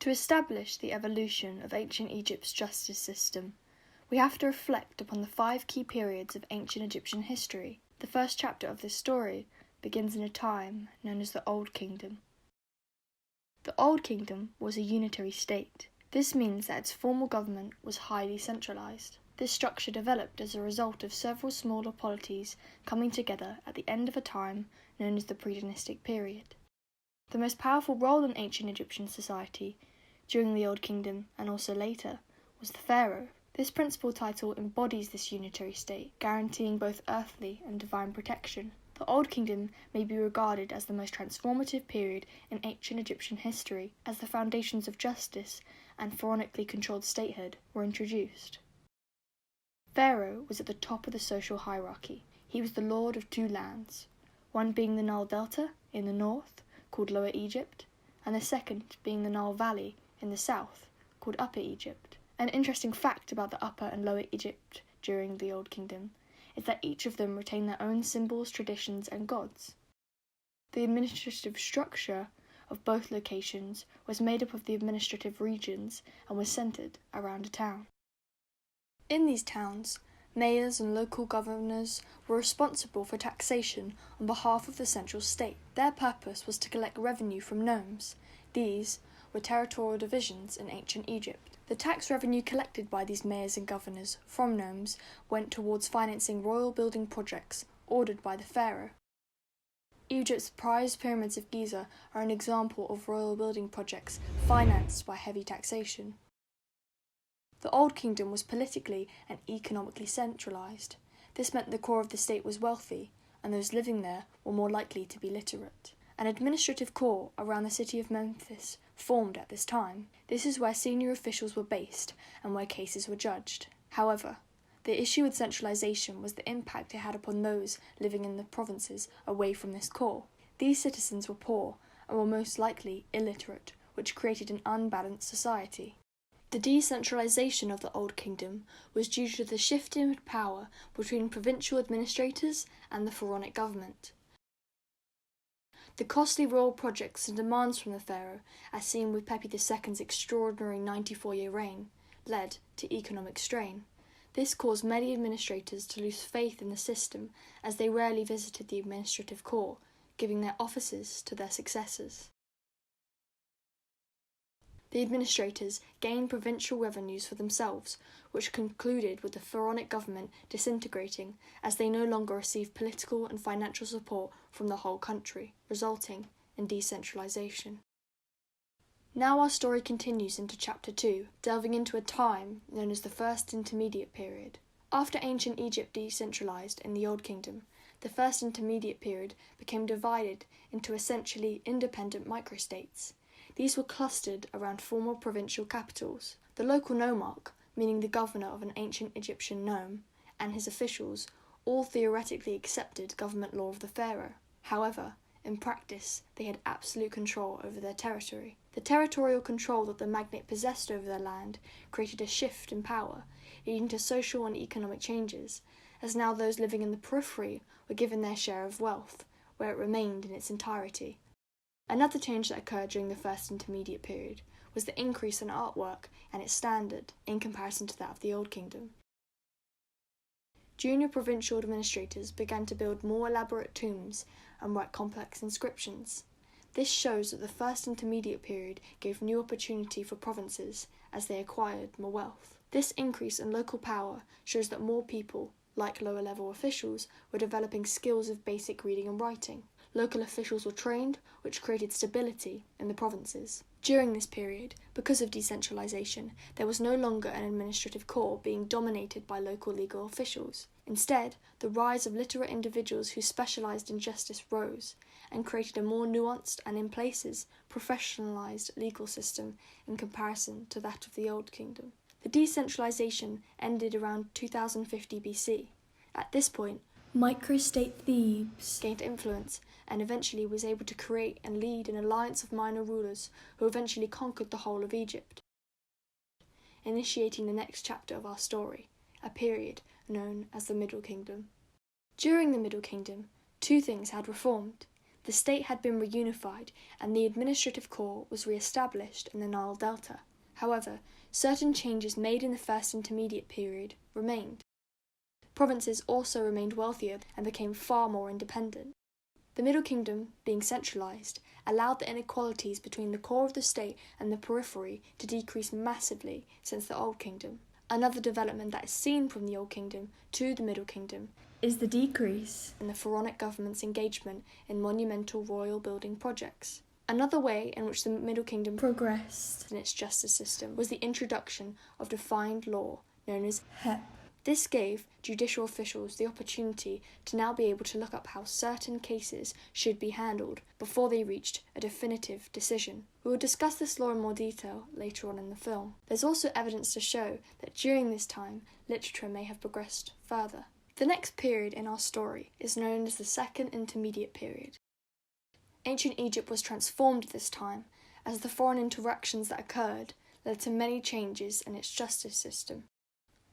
To establish the evolution of ancient Egypt's justice system, we have to reflect upon the 5 key periods of ancient Egyptian history. The first chapter of this story begins in a time known as the Old Kingdom. The Old Kingdom was a unitary state. This means that its formal government was highly centralized. This structure developed as a result of several smaller polities coming together at the end of a time known as the pre-dynastic period. The most powerful role in ancient Egyptian society during the Old Kingdom and also later was the pharaoh. This principal title embodies this unitary state, guaranteeing both earthly and divine protection. The Old Kingdom may be regarded as the most transformative period in ancient Egyptian history, as the foundations of justice and pharaonically controlled statehood were introduced. Pharaoh was at the top of the social hierarchy. He was the lord of 2 lands, one being the Nile Delta in the north, called Lower Egypt, and the second being the Nile Valley in the south, called Upper Egypt. An interesting fact about the Upper and Lower Egypt during the Old Kingdom is that each of them retained their own symbols, traditions, and gods. The administrative structure of both locations was made up of the administrative regions and was centered around a town. In these towns, mayors and local governors were responsible for taxation on behalf of the central state. Their purpose was to collect revenue from nomes. These were territorial divisions in ancient Egypt. The tax revenue collected by these mayors and governors from nomes went towards financing royal building projects ordered by the pharaoh. Egypt's prized pyramids of Giza are an example of royal building projects financed by heavy taxation. The Old Kingdom was politically and economically centralized. This meant the core of the state was wealthy, and those living there were more likely to be literate. An administrative core around the city of Memphis formed at this time. This is where senior officials were based and where cases were judged. However, the issue with centralization was the impact it had upon those living in the provinces away from this core. These citizens were poor and were most likely illiterate, which created an unbalanced society. The decentralization of the Old Kingdom was due to the shift in power between provincial administrators and the pharaonic government. The costly royal projects and demands from the pharaoh, as seen with Pepi II's extraordinary 94-year reign, led to economic strain. This caused many administrators to lose faith in the system, as they rarely visited the administrative core, giving their offices to their successors. The administrators gained provincial revenues for themselves, which concluded with the pharaonic government disintegrating as they no longer received political and financial support from the whole country, resulting in decentralization. Now our story continues into Chapter 2, delving into a time known as the First Intermediate Period. After ancient Egypt decentralized in the Old Kingdom, the First Intermediate Period became divided into essentially independent microstates. These were clustered around former provincial capitals. The local nomarch, meaning the governor of an ancient Egyptian nome, and his officials all theoretically accepted government law of the pharaoh. However, in practice, they had absolute control over their territory. The territorial control that the magnate possessed over their land created a shift in power, leading to social and economic changes, as now those living in the periphery were given their share of wealth, where it remained in its entirety. Another change that occurred during the First Intermediate Period was the increase in artwork and its standard in comparison to that of the Old Kingdom. Junior provincial administrators began to build more elaborate tombs and write complex inscriptions. This shows that the First Intermediate Period gave new opportunity for provinces as they acquired more wealth. This increase in local power shows that more people, like lower-level officials, were developing skills of basic reading and writing. Local officials were trained, which created stability in the provinces. During this period, because of decentralization, there was no longer an administrative core being dominated by local legal officials. Instead, the rise of literate individuals who specialized in justice rose and created a more nuanced and, in places, professionalized legal system in comparison to that of the Old Kingdom. The decentralization ended around 2050 BC. At this point, microstate Thebes gained influence and eventually was able to create and lead an alliance of minor rulers who eventually conquered the whole of Egypt, initiating the next chapter of our story, a period known as the Middle Kingdom. During the Middle Kingdom, 2 things had reformed. The state had been reunified and the administrative core was re-established in the Nile Delta. However, certain changes made in the First Intermediate period remained. Provinces also remained wealthier and became far more independent. The Middle Kingdom, being centralised, allowed the inequalities between the core of the state and the periphery to decrease massively since the Old Kingdom. Another development that is seen from the Old Kingdom to the Middle Kingdom is the decrease in the pharaonic government's engagement in monumental royal building projects. Another way in which the Middle Kingdom progressed in its justice system was the introduction of defined law known as HEP. This gave judicial officials the opportunity to now be able to look up how certain cases should be handled before they reached a definitive decision. We will discuss this law in more detail later on in the film. There's also evidence to show that during this time, literature may have progressed further. The next period in our story is known as the Second Intermediate Period. Ancient Egypt was transformed at this time, as the foreign interactions that occurred led to many changes in its justice system.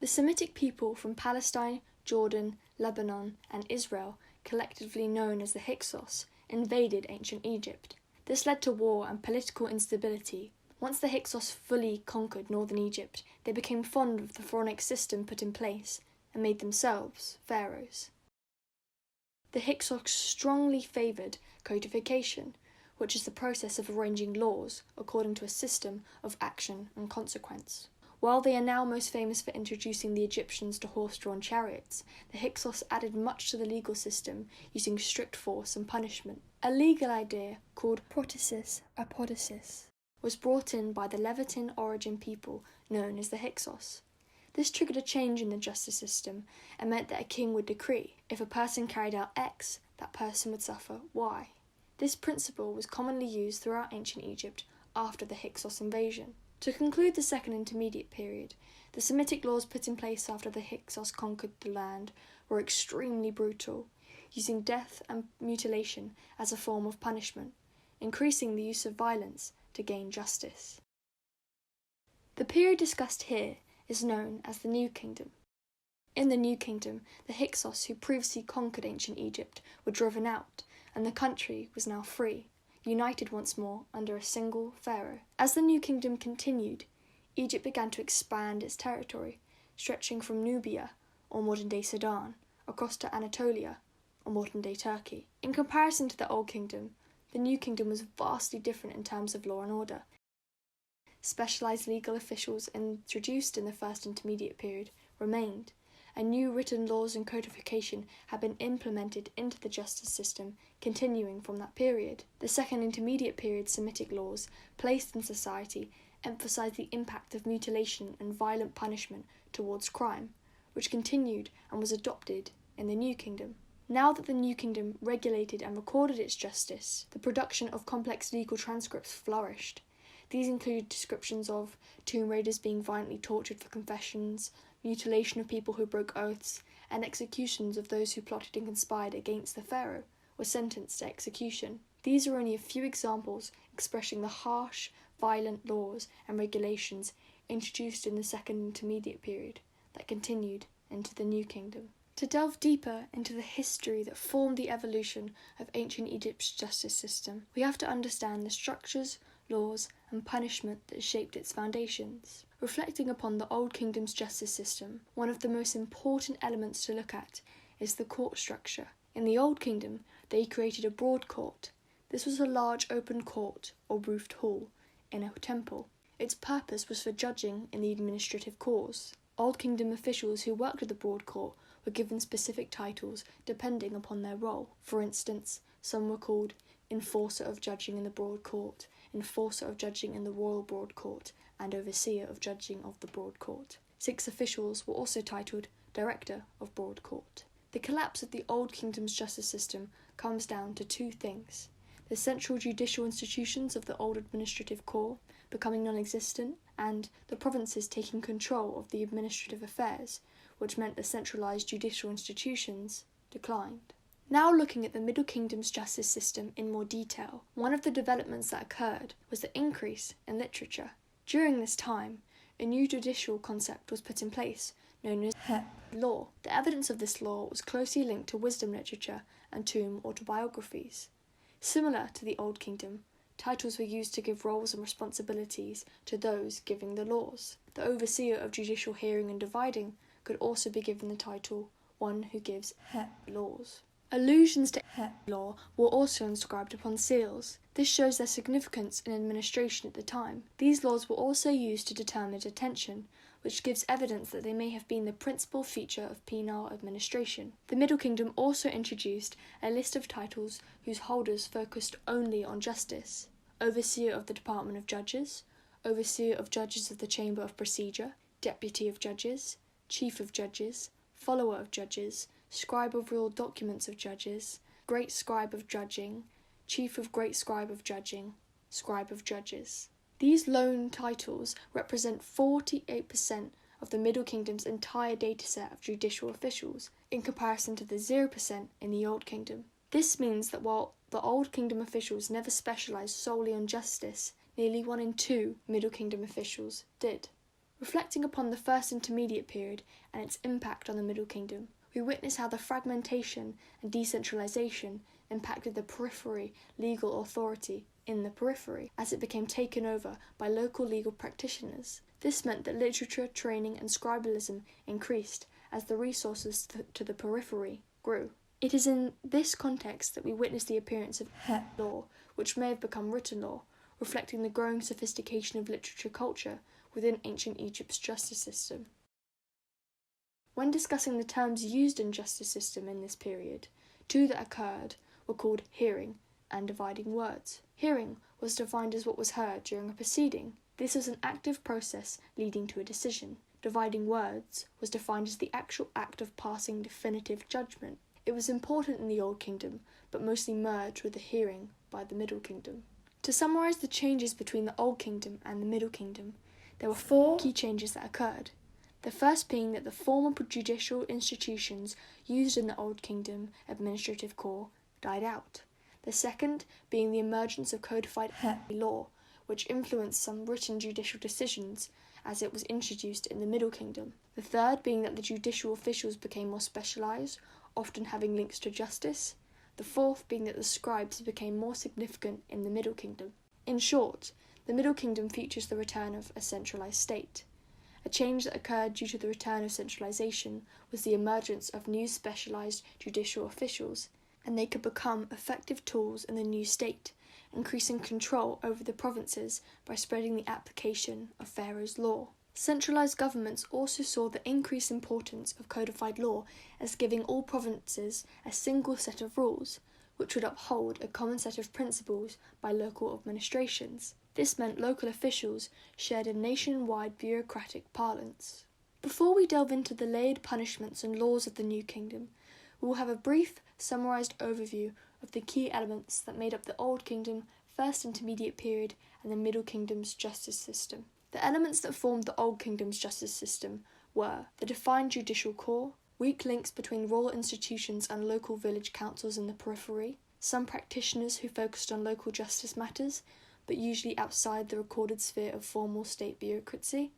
The Semitic people from Palestine, Jordan, Lebanon, and Israel, collectively known as the Hyksos, invaded ancient Egypt. This led to war and political instability. Once the Hyksos fully conquered northern Egypt, they became fond of the pharaonic system put in place and made themselves pharaohs. The Hyksos strongly favoured codification, which is the process of arranging laws according to a system of action and consequence. While they are now most famous for introducing the Egyptians to horse-drawn chariots, the Hyksos added much to the legal system using strict force and punishment. A legal idea called protasis apodosis was brought in by the Levitan origin people known as the Hyksos. This triggered a change in the justice system and meant that a king would decree, if a person carried out X, that person would suffer Y. This principle was commonly used throughout ancient Egypt after the Hyksos invasion. To conclude the Second Intermediate Period, the Semitic laws put in place after the Hyksos conquered the land were extremely brutal, using death and mutilation as a form of punishment, increasing the use of violence to gain justice. The period discussed here is known as the New Kingdom. In the New Kingdom, the Hyksos who previously conquered ancient Egypt were driven out, and the country was now free, united once more under a single pharaoh. As the New Kingdom continued, Egypt began to expand its territory, stretching from Nubia, or modern-day Sudan, across to Anatolia, or modern-day Turkey. In comparison to the Old Kingdom, the New Kingdom was vastly different in terms of law and order. Specialised legal officials introduced in the First Intermediate Period remained, and new written laws and codification had been implemented into the justice system continuing from that period. The Second Intermediate Period Semitic laws placed in society emphasised the impact of mutilation and violent punishment towards crime, which continued and was adopted in the New Kingdom. Now that the New Kingdom regulated and recorded its justice, the production of complex legal transcripts flourished. These included descriptions of tomb raiders being violently tortured for confessions, mutilation of people who broke oaths, and executions of those who plotted and conspired against the pharaoh were sentenced to execution. These are only a few examples expressing the harsh, violent laws and regulations introduced in the Second Intermediate Period that continued into the New Kingdom. To delve deeper into the history that formed the evolution of ancient Egypt's justice system, we have to understand the structures, laws, and punishment that shaped its foundations. Reflecting upon the Old Kingdom's justice system, one of the most important elements to look at is the court structure. In the Old Kingdom, they created a broad court. This was a large open court, or roofed hall, in a temple. Its purpose was for judging in the administrative cause. Old Kingdom officials who worked at the broad court were given specific titles depending upon their role. For instance, some were called Enforcer of Judging in the Broad Court, Enforcer of Judging in the Royal Broad Court, and Overseer of Judging of the Broad Court. 6 officials were also titled Director of Broad Court. The collapse of the Old Kingdom's justice system comes down to 2 things: the central judicial institutions of the old administrative core becoming non-existent, and the provinces taking control of the administrative affairs, which meant the centralised judicial institutions declined. Now looking at the Middle Kingdom's justice system in more detail, one of the developments that occurred was the increase in literature. During this time, a new judicial concept was put in place, known as law. The evidence of this law was closely linked to wisdom literature and tomb autobiographies. Similar to the Old Kingdom, titles were used to give roles and responsibilities to those giving the laws. The overseer of judicial hearing and dividing could also be given the title one who gives laws. Allusions to law were also inscribed upon seals. This shows their significance in administration at the time. These laws were also used to determine detention, which gives evidence that they may have been the principal feature of penal administration. The Middle Kingdom also introduced a list of titles whose holders focused only on justice: Overseer of the Department of Judges, Overseer of Judges of the Chamber of Procedure, Deputy of Judges, Chief of Judges, Follower of Judges, Scribe of Royal Documents of Judges, Great Scribe of Judging, Chief of Great Scribe of Judging, Scribe of Judges. These lone titles represent 48% of the Middle Kingdom's entire dataset of judicial officials, in comparison to the 0% in the Old Kingdom. This means that while the Old Kingdom officials never specialised solely on justice, nearly 1 in 2 Middle Kingdom officials did. Reflecting upon the First Intermediate Period and its impact on the Middle Kingdom, we witness how the fragmentation and decentralisation impacted the periphery legal authority in the periphery, as it became taken over by local legal practitioners. This meant that literature, training and scribalism increased as the resources to the periphery grew. It is in this context that we witness the appearance of law, which may have become written law, reflecting the growing sophistication of literature culture within ancient Egypt's justice system. When discussing the terms used in justice system in this period, two that occurred were called hearing and dividing words. Hearing was defined as what was heard during a proceeding. This was an active process leading to a decision. Dividing words was defined as the actual act of passing definitive judgment. It was important in the Old Kingdom, but mostly merged with the hearing by the Middle Kingdom. To summarise the changes between the Old Kingdom and the Middle Kingdom, there were 4 key changes that occurred. The first being that the former judicial institutions used in the Old Kingdom administrative corps died out. The second being the emergence of codified law, which influenced some written judicial decisions as it was introduced in the Middle Kingdom. The third being that the judicial officials became more specialised, often having links to justice. The fourth being that the scribes became more significant in the Middle Kingdom. In short, the Middle Kingdom features the return of a centralised state. A change that occurred due to the return of centralisation was the emergence of new specialised judicial officials, and they could become effective tools in the new state, increasing control over the provinces by spreading the application of Pharaoh's law. Centralised governments also saw the increased importance of codified law as giving all provinces a single set of rules, which would uphold a common set of principles by local administrations. This meant local officials shared a nationwide bureaucratic parlance. Before we delve into the layered punishments and laws of the New Kingdom, we will have a brief, summarised overview of the key elements that made up the Old Kingdom, First Intermediate Period, and the Middle Kingdom's justice system. The elements that formed the Old Kingdom's justice system were the defined judicial corps, weak links between royal institutions and local village councils in the periphery, some practitioners who focused on local justice matters, but usually outside the recorded sphere of formal state bureaucracy.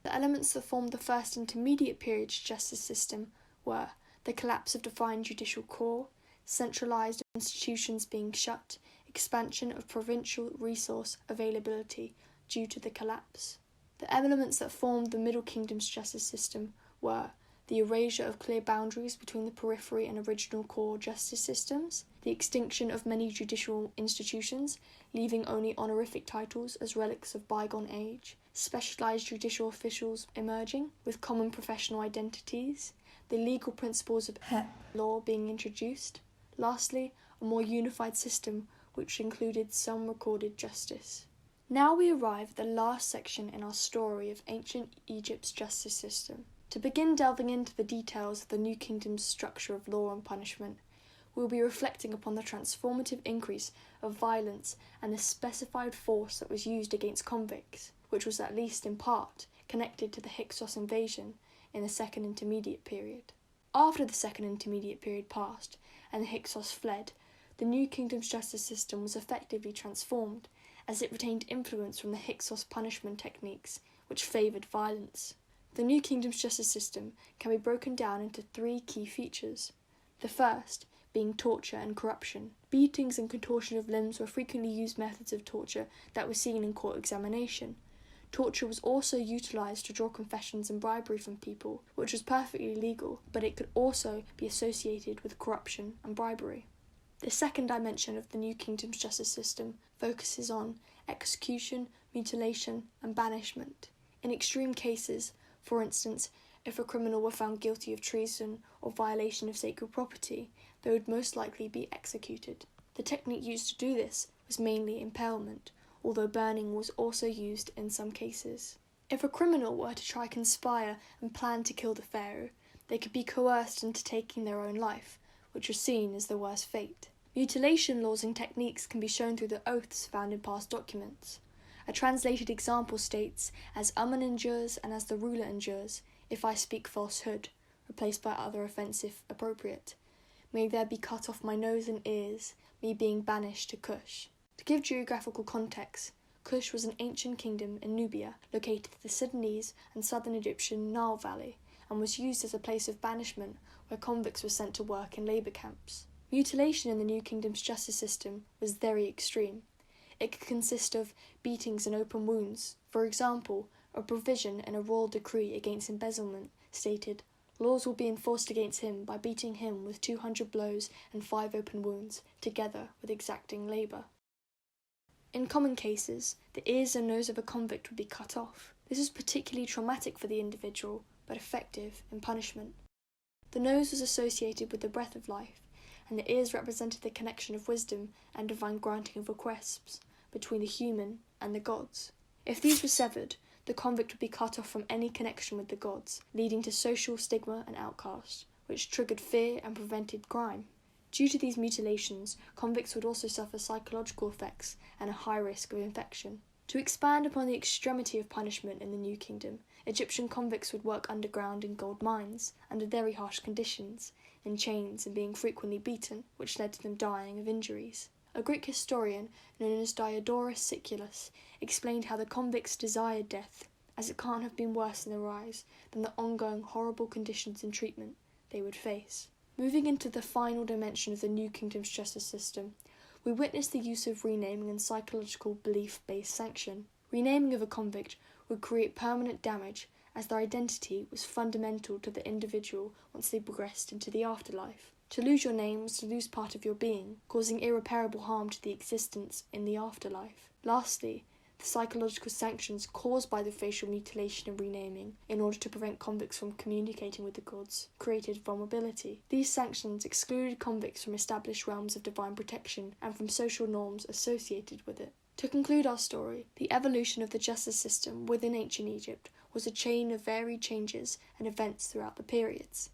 The elements that formed the First Intermediate Period's justice system were the collapse of defined judicial corps, centralised institutions being shut, expansion of provincial resource availability due to the collapse. The elements that formed the Middle Kingdom's justice system were the erasure of clear boundaries between the periphery and original core justice systems, the extinction of many judicial institutions, leaving only honorific titles as relics of bygone age, specialised judicial officials emerging with common professional identities, the legal principles of law being introduced, lastly, a more unified system which included some recorded justice. Now we arrive at the last section in our story of ancient Egypt's justice system. To begin delving into the details of the New Kingdom's structure of law and punishment, we will be reflecting upon the transformative increase of violence and the specified force that was used against convicts, which was at least in part connected to the Hyksos invasion in the Second Intermediate Period. After the Second Intermediate Period passed and the Hyksos fled, the New Kingdom's justice system was effectively transformed, as it retained influence from the Hyksos punishment techniques, which favoured violence. The New Kingdom's justice system can be broken down into 3 key features. The first being torture and corruption. Beatings and contortion of limbs were frequently used methods of torture that were seen in court examination. Torture was also utilised to draw confessions and bribery from people, which was perfectly legal, but it could also be associated with corruption and bribery. The second dimension of the New Kingdom's justice system focuses on execution, mutilation, and banishment. In extreme cases, for instance, if a criminal were found guilty of treason or violation of sacred property, they would most likely be executed. The technique used to do this was mainly impalement, although burning was also used in some cases. If a criminal were to try conspire and plan to kill the pharaoh, they could be coerced into taking their own life, which was seen as the worst fate. Mutilation laws and techniques can be shown through the oaths found in past documents. A translated example states, "As Amun endures and as the ruler endures, if I speak falsehood," replaced by other offensive appropriate. "May there be cut off my nose and ears, me being banished to Cush." To give geographical context, Cush was an ancient kingdom in Nubia, located in the Sudanese and southern Egyptian Nile Valley, and was used as a place of banishment where convicts were sent to work in labour camps. Mutilation in the New Kingdom's justice system was very extreme. It could consist of beatings and open wounds. For example, a provision in a royal decree against embezzlement stated, "Laws will be enforced against him by beating him with 200 blows and 5 open wounds, together with exacting labour." In common cases, the ears and nose of a convict would be cut off. This was particularly traumatic for the individual, but effective in punishment. The nose was associated with the breath of life, and the ears represented the connection of wisdom and divine granting of requests between the human and the gods. If these were severed, the convict would be cut off from any connection with the gods, leading to social stigma and outcast, which triggered fear and prevented crime. Due to these mutilations, convicts would also suffer psychological effects and a high risk of infection. To expand upon the extremity of punishment in the New Kingdom, Egyptian convicts would work underground in gold mines, under very harsh conditions, in chains and being frequently beaten, which led to them dying of injuries. A Greek historian, known as Diodorus Siculus, explained how the convicts desired death, as it can't have been worse in their eyes than the ongoing horrible conditions and treatment they would face. Moving into the final dimension of the New Kingdom's justice system, we witness the use of renaming and psychological belief-based sanction. Renaming of a convict would create permanent damage, as their identity was fundamental to the individual once they progressed into the afterlife. To lose your name was to lose part of your being, causing irreparable harm to the existence in the afterlife. Lastly, the psychological sanctions caused by the facial mutilation and renaming, in order to prevent convicts from communicating with the gods, created vulnerability. These sanctions excluded convicts from established realms of divine protection and from social norms associated with it. To conclude our story, the evolution of the justice system within ancient Egypt was a chain of varied changes and events throughout the periods.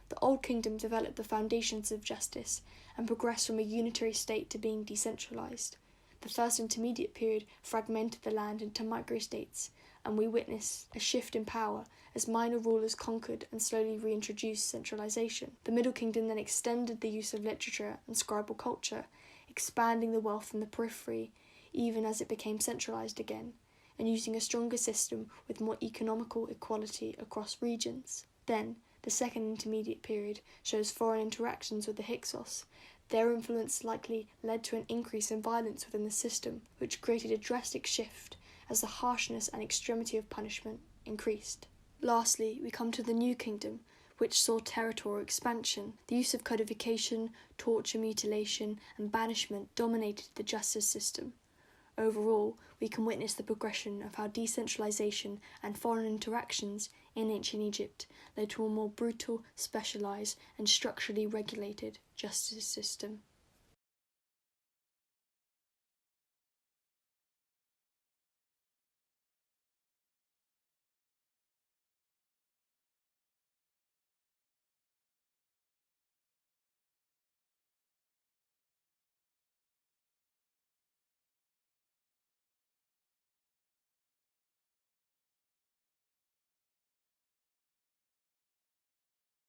The Old Kingdom developed the foundations of justice and progressed from a unitary state to being decentralised. The first intermediate period fragmented the land into microstates, and we witnessed a shift in power as minor rulers conquered and slowly reintroduced centralisation. The Middle Kingdom then extended the use of literature and scribal culture, expanding the wealth in the periphery, even as it became centralised again, and using a stronger system with more economical equality across regions. Then, the second intermediate period shows foreign interactions with the Hyksos. Their influence likely led to an increase in violence within the system, which created a drastic shift as the harshness and extremity of punishment increased. Lastly, we come to the New Kingdom, which saw territorial expansion. The use of codification, torture, mutilation, and banishment dominated the justice system. Overall, we can witness the progression of how decentralisation and foreign interactions in ancient Egypt led to a more brutal, specialised, and structurally regulated justice system.